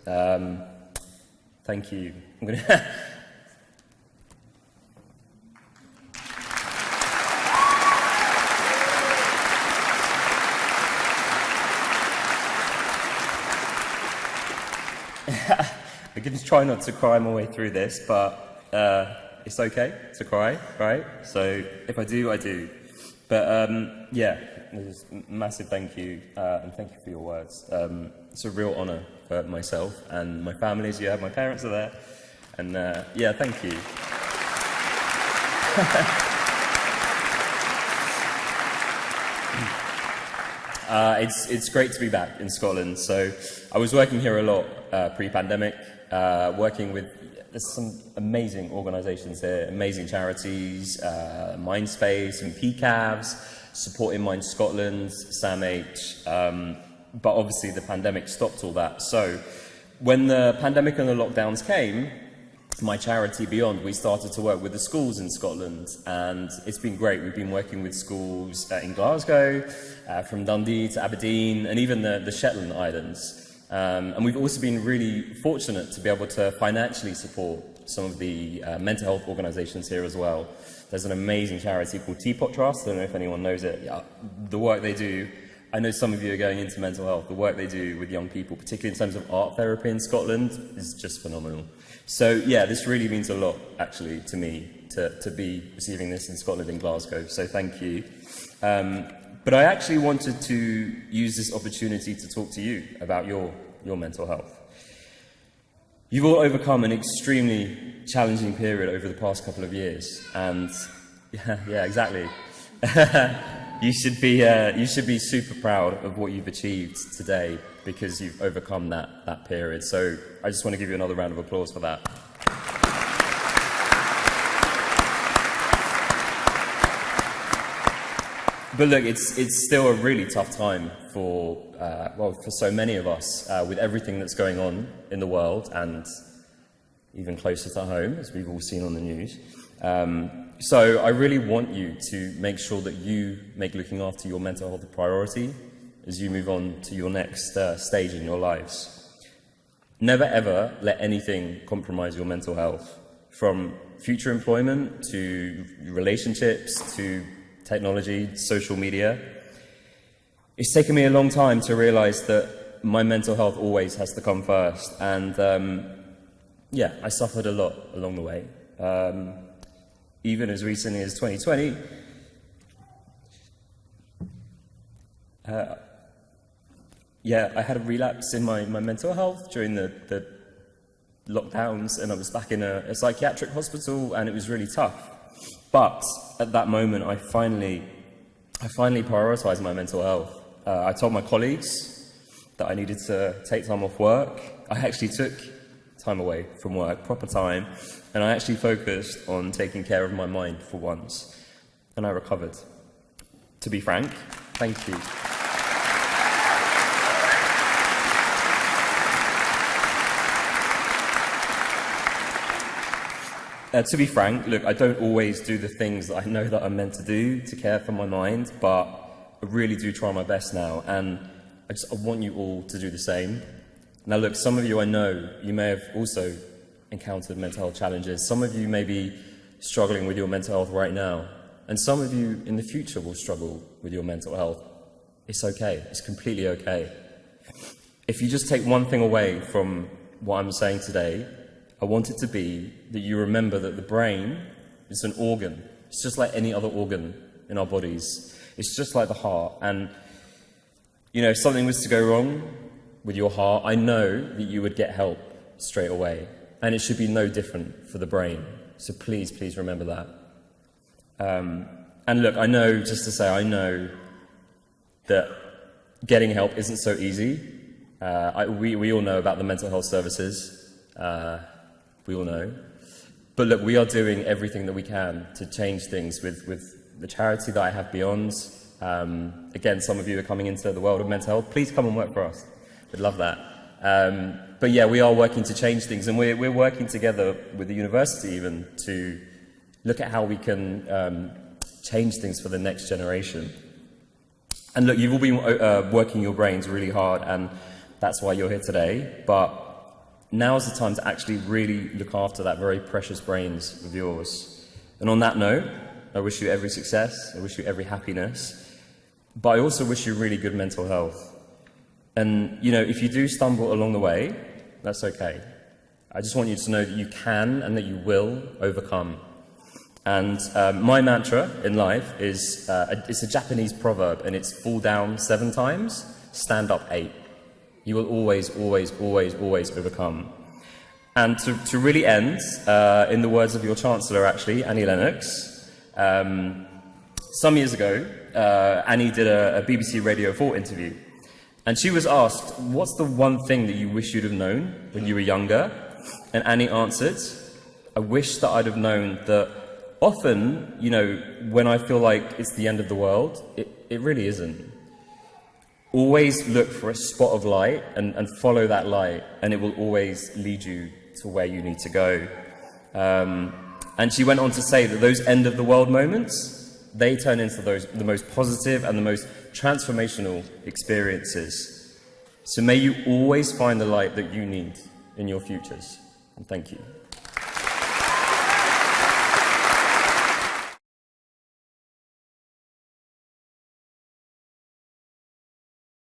Thank you. I'm gonna I'm going to try not to cry my way through this, but it's okay to cry, right? So if I do, I do. But yeah, just massive thank you, and thank you for your words. It's a real honour for myself and my family, as you have. My parents are there, and yeah, thank you. It's great to be back in Scotland. So I was working here a lot pre-pandemic, working with there's some amazing organisations here, amazing charities, Mindspace and PCAVs, supporting Mind Scotland, SAMH, but obviously the pandemic stopped all that. So when the pandemic and the lockdowns came, my charity Beyond, we started to work with the schools in Scotland, and it's been great. We've been working with schools in Glasgow, from Dundee to Aberdeen, and even the Shetland Islands. And we've also been really fortunate to be able to financially support some of the mental health organisations here as well. There's an amazing charity called Teapot Trust. I don't know if anyone knows it. Yeah, the work they do, I know some of you are going into mental health. The work they do with young people, particularly in terms of art therapy in Scotland, is just phenomenal. So yeah, this really means a lot, actually, to me, to be receiving this in Scotland, in Glasgow. So thank you. But I actually wanted to use this opportunity to talk to you about your mental health. You've all overcome an extremely challenging period over the past couple of years, and yeah, exactly. You should be super proud of what you've achieved today, because you've overcome that period. So I just want to give you another round of applause for that. But look, it's still a really tough time for so many of us, with everything that's going on in the world, and even closer to home, as we've all seen on the news. So I really want you to make sure that you make looking after your mental health a priority as you move on to your next stage in your lives. Never ever let anything compromise your mental health, from future employment to relationships to technology, social media. It's taken me a long time to realise that my mental health always has to come first, and yeah, I suffered a lot along the way. Even as recently as 2020, yeah, I had a relapse in my mental health during the lockdowns, and I was back in a psychiatric hospital, and it was really tough. But at that moment, I finally prioritised my mental health. I told my colleagues that I needed to take time off work. I actually took time away from work, proper time, and I actually focused on taking care of my mind for once, and I recovered. To be frank, thank you. To be frank, look, I don't always do the things that I know that I'm meant to do to care for my mind, but I really do try my best now, and I want you all to do the same. Now look, some of you I know, you may have also encountered mental health challenges. Some of you may be struggling with your mental health right now, and some of you in the future will struggle with your mental health. It's okay, it's completely okay. If you just take one thing away from what I'm saying today, I want it to be that you remember that the brain is an organ. It's just like any other organ in our bodies. It's just like the heart. And, you know, if something was to go wrong with your heart, I know that you would get help straight away. And it should be no different for the brain. So please, please remember that. And look, I know, just to say, I know that getting help isn't so easy. We all know about the mental health services. We all know. But look, we are doing everything that we can to change things with the charity that I have Beyond. Again, some of you are coming into the world of mental health. Please come and work for us. We'd love that. But yeah, we are working to change things, and we're working together with the university even to look at how we can change things for the next generation. And look, you've all been working your brains really hard, and that's why you're here today. But now's the time to actually really look after that very precious brains of yours. And on that note, I wish you every success, I wish you every happiness, but I also wish you really good mental health. And, you know, if you do stumble along the way, that's okay. I just want you to know that you can and that you will overcome. And my mantra in life is, it's a Japanese proverb, and it's fall down 7 times, stand up 8. You will always, always, always, always overcome. And to really end, in the words of your Chancellor, actually, Annie Lennox, some years ago, Annie did a BBC Radio 4 interview. And she was asked, what's the one thing that you wish you'd have known when you were younger? And Annie answered, I wish that I'd have known that often, you know, when I feel like it's the end of the world, it really isn't. Always look for a spot of light and follow that light, and it will always lead you to where you need to go. And she went on to say that those end of the world moments, they turn into the most positive and the most transformational experiences. So may you always find the light that you need in your futures. And thank you.